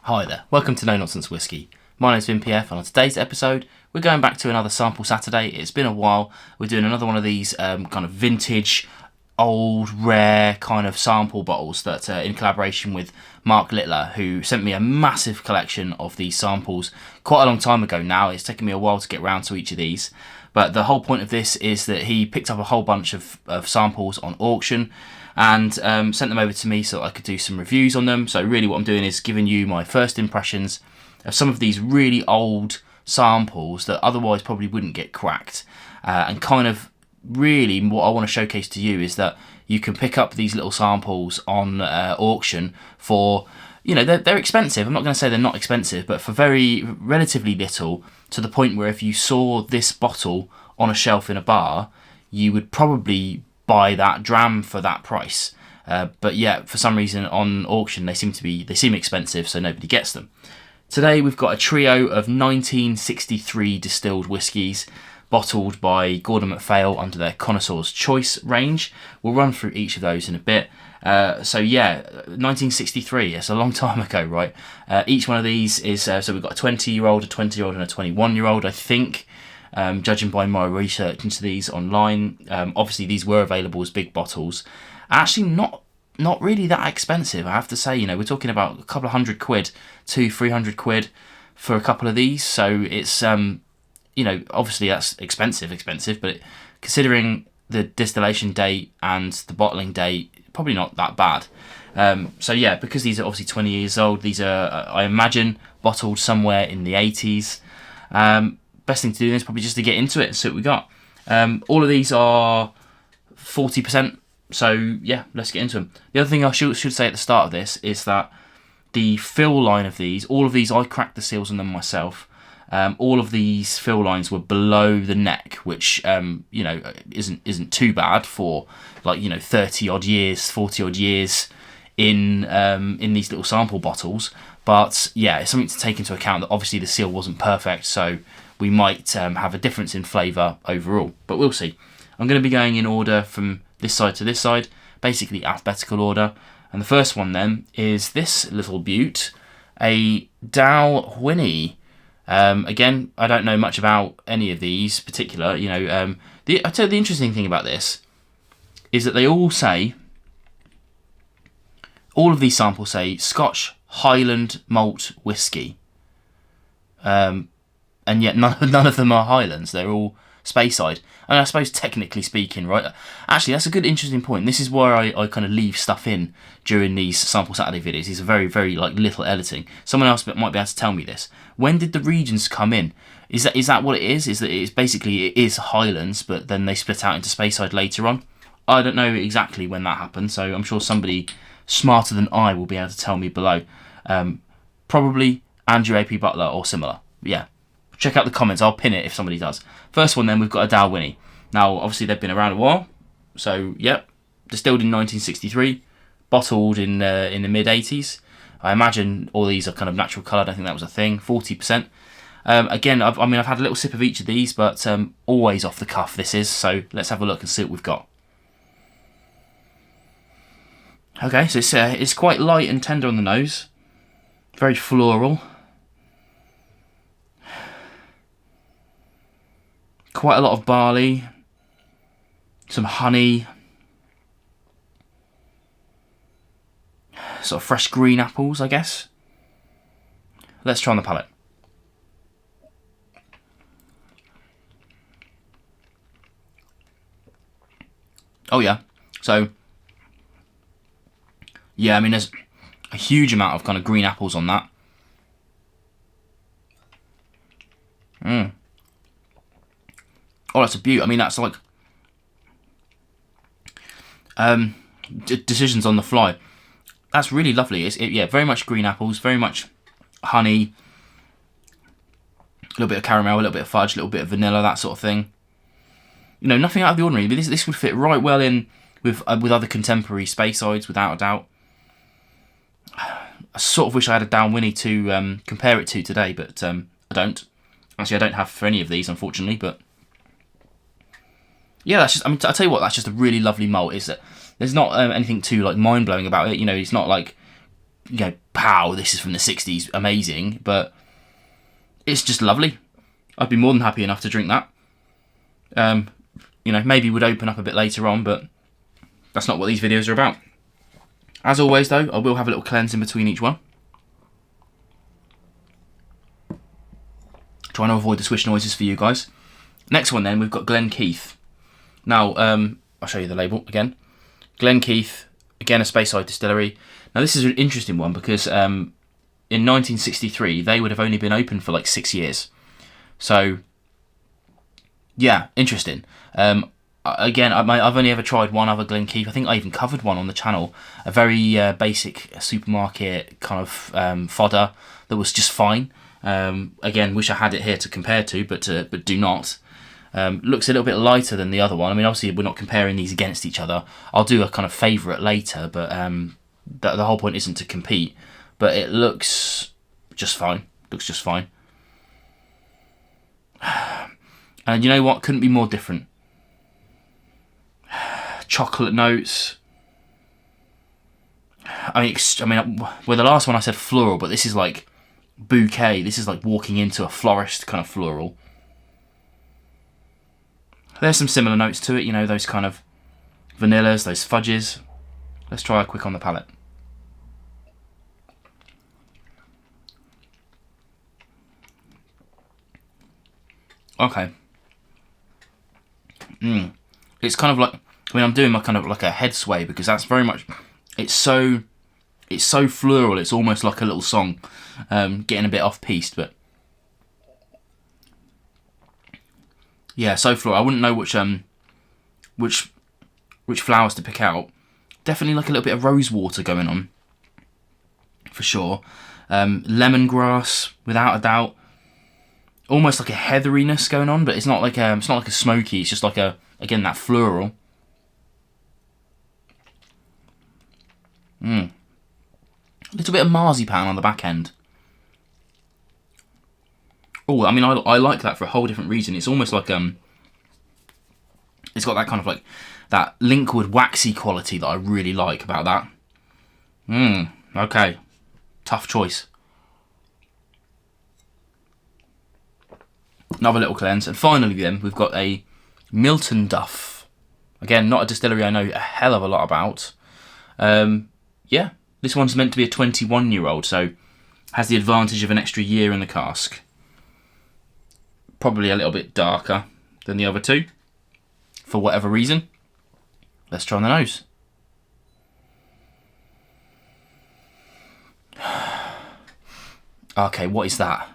Hi there, welcome to No Nonsense Whiskey. My name's Vin PF, and on today's episode, we're going back to another Sample Saturday. It's been a while. We're doing another one of these kind of vintage, old, rare kind of sample bottles that in collaboration with Mark Littler, who sent me a massive collection of these samples quite a long time ago now. It's taken me a while to get round to each of these. But the whole point of this is that he picked up a whole bunch of samples on auction and sent them over to me so I could do some reviews on them. So really what I'm doing is giving you my first impressions of some of these really old samples that otherwise probably wouldn't get cracked. And kind of really what I want to showcase to you is that you can pick up these little samples on auction for, you know, they're expensive. I'm not going to say they're not expensive, but for very relatively little, to the point where if you saw this bottle on a shelf in a bar, you would probably buy that dram for that price. But yeah, for some reason on auction they seem expensive, so nobody gets them. Today we've got a trio of 1963 distilled whiskies, bottled by Gordon MacPhail under their Connoisseur's Choice range. We'll run through each of those in a bit. So yeah, 1963, it's a long time ago, right? Each one of these is, so we've got a 20-year-old, a 20-year-old and a 21-year-old, I think, judging by my research into these online. Obviously these were available as big bottles. Actually not really that expensive, I have to say. You know, we're talking about a couple of £100, £200-300 for a couple of these, so it's you know, obviously that's expensive, but considering the distillation date and the bottling date, probably not that bad. So yeah, because these are obviously 20 years old, these are, I imagine, bottled somewhere in the 80s. Best thing to do is probably just to get into it and see what we got. All of these are 40%, so yeah, let's get into them. The other thing I should say at the start of this is that the fill line of these, all of these, I cracked the seals on them myself. All of these fill lines were below the neck, which you know, isn't too bad for, like, you know, 30 odd years, 40 odd years in these little sample bottles. But yeah, it's something to take into account that obviously the seal wasn't perfect, so we might have a difference in flavour overall. But we'll see. I'm going to be going in order from this side to this side, basically alphabetical order. And the first one then is this little beaut, a Dalwhinnie. Again, I don't know much about any of these particular. You know, I tell you the interesting thing about this is that they all of these samples say Scotch Highland malt whiskey, and yet none of them are Highlands. They're all Speyside. And I suppose technically speaking, right? Actually, that's a good, interesting point. This is where I kind of leave stuff in during these Sample Saturday videos. These are very, very like little editing. Someone else might be able to tell me this. When did the regions come in? Is that what it is? Is that it's basically, it is Highlands, but then they split out into Speyside later on? I don't know exactly when that happened, so I'm sure somebody smarter than I will be able to tell me below. Probably Andrew A.P. Butler or similar. Yeah. Check out the comments, I'll pin it if somebody does. First one then, we've got a Dalwhinnie. Now, obviously they've been around a while, so yep, distilled in 1963, bottled in the mid-80s. I imagine all these are kind of natural coloured, I think that was a thing, 40%. Again, I've had a little sip of each of these, but always off the cuff this is, so let's have a look and see what we've got. Okay, so it's quite light and tender on the nose, very floral. Quite a lot of barley, some honey, sort of fresh green apples, I guess. Let's try on the palate. Oh yeah, so yeah, I mean there's a huge amount of kind of green apples on that. Oh, that's a beaut. I mean, that's like decisions on the fly. That's really lovely. Yeah, very much green apples, very much honey, a little bit of caramel, a little bit of fudge, a little bit of vanilla, that sort of thing. You know, nothing out of the ordinary. But this would fit right well in with other contemporary Speysides, without a doubt. I sort of wish I had a Dalwhinnie to compare it to today, but I don't. Actually, I don't have for any of these, unfortunately, but yeah, that's just, I mean, I'll tell you what, that's just a really lovely malt. Is that there's not anything too like mind blowing about it. You know, it's not like pow, this is from the 60s, amazing, but it's just lovely. I'd be more than happy enough to drink that. Maybe would open up a bit later on, but that's not what these videos are about. As always, though, I will have a little cleanse in between each one. Trying to avoid the swish noises for you guys. Next one, then, we've got Glen Keith. Now, I'll show you the label again. Glen Keith, again, a Speyside distillery. Now, this is an interesting one because in 1963, they would have only been open for like 6 years. So, yeah, interesting. Again, I've only ever tried one other Glen Keith. I think I even covered one on the channel. A very basic supermarket kind of fodder that was just fine. Again, wish I had it here to compare to, but do not. Looks a little bit lighter than the other one. I mean, obviously, we're not comparing these against each other. I'll do a kind of favourite later, but the whole point isn't to compete. But it looks just fine. Looks just fine. And you know what? Couldn't be more different. Chocolate notes. I mean, well, the last one I said floral, but this is like bouquet. This is like walking into a florist kind of floral. There's some similar notes to it, those kind of vanillas, those fudges. Let's try a quick on the palate. Okay. It's kind of like, I'm doing my kind of like a head sway because that's very much, it's so floral, it's almost like a little song. Getting a bit off-piste, but yeah, so floral. I wouldn't know which flowers to pick out. Definitely like a little bit of rose water going on, for sure. Lemongrass, without a doubt. Almost like a heatheriness going on, but it's not like a smoky. It's just like again that floral. A little bit of marzipan on the back end. Oh, I mean, I like that for a whole different reason. It's almost like it's got that kind of like that liquid waxy quality that I really like about that. Okay, tough choice. Another little cleanse, and finally then we've got a Miltonduff. Again, not a distillery I know a hell of a lot about. Yeah, this one's meant to be a 21-year-old, so has the advantage of an extra year in the cask. Probably a little bit darker than the other two, for whatever reason. Let's try on the nose. Okay, what is that?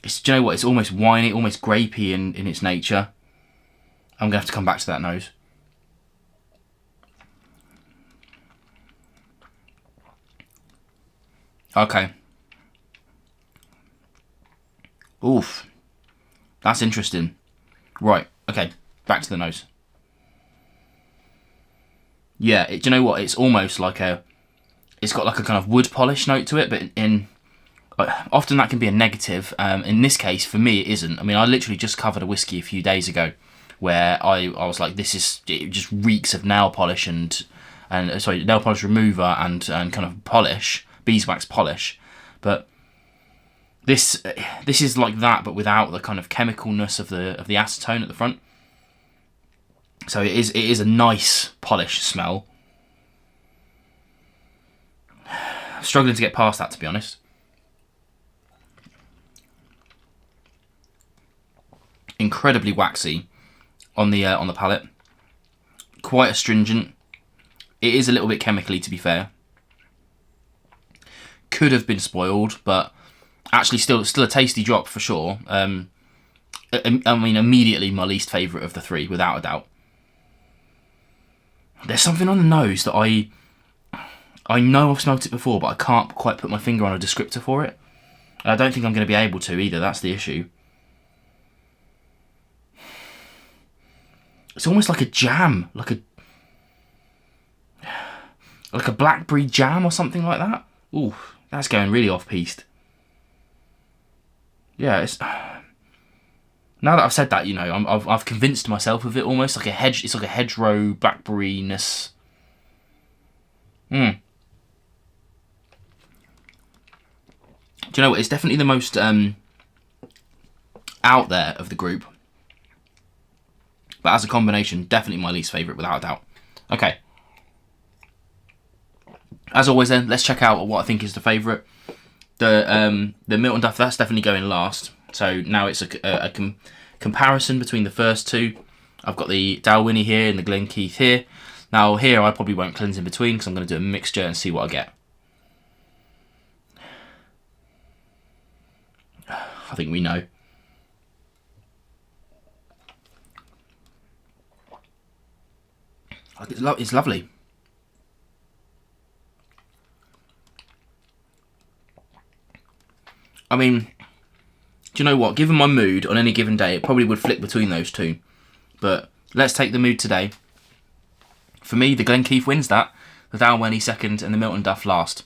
Do you know what? It's almost winey, almost grapey in its nature. I'm going to have to come back to that nose. Okay. Oof. That's interesting. Right, okay. Back to the nose. Yeah, do you know what? It's almost like it's got like a kind of wood polish note to it, but often that can be a negative. In this case, for me, it isn't. I mean, I literally just covered a whiskey a few days ago where I was like, it just reeks of nail polish and nail polish remover and kind of polish, beeswax polish. But this is like that, but without the kind of chemicalness of the acetone at the front. So it is a nice polish smell. Struggling to get past that, to be honest. Incredibly waxy on the palate. Quite astringent. It is a little bit chemically, to be fair. Could have been spoiled, but actually still a tasty drop for sure. I mean, immediately my least favourite of the three, without a doubt. There's something on the nose that I know I've smelt it before, but I can't quite put my finger on a descriptor for it. I don't think I'm going to be able to either. That's the issue. It's almost like a jam, like a blackberry jam or something like that. Ooh, that's going really off-piste. Yeah, it's now that I've said that, I've convinced myself of it almost like a hedge. It's like a hedgerow blackberry-ness Do you know what? It's definitely the most out there of the group. But as a combination, definitely my least favourite, without a doubt. Okay. As always then, let's check out what I think is the favourite. The Miltonduff, that's definitely going last. So now it's a comparison between the first two. I've got the Dalwhinnie here and the Glen here. Now here I probably won't cleanse in between because I'm going to do a mixture and see what I get. I think we know. It's lovely. I mean, do you know what? Given my mood on any given day, it probably would flick between those two. But let's take the mood today. For me, the Glen wins that. The Dalwhinnie second and the Miltonduff last.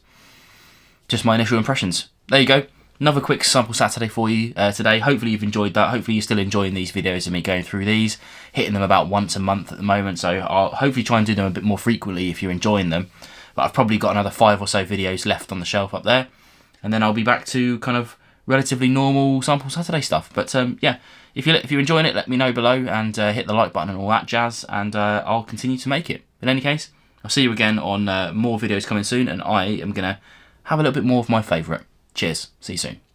Just my initial impressions. There you go. Another quick sample Saturday for you today. Hopefully you've enjoyed that. Hopefully you're still enjoying these videos of me going through these. Hitting them about once a month at the moment. So I'll hopefully try and do them a bit more frequently if you're enjoying them. But I've probably got another 5 or so videos left on the shelf up there. And then I'll be back to kind of relatively normal sample Saturday stuff. But yeah, if you're enjoying it, let me know below and hit the like button and all that jazz. And I'll continue to make it. In any case, I'll see you again on more videos coming soon. And I am going to have a little bit more of my favourite. Cheers. See you soon.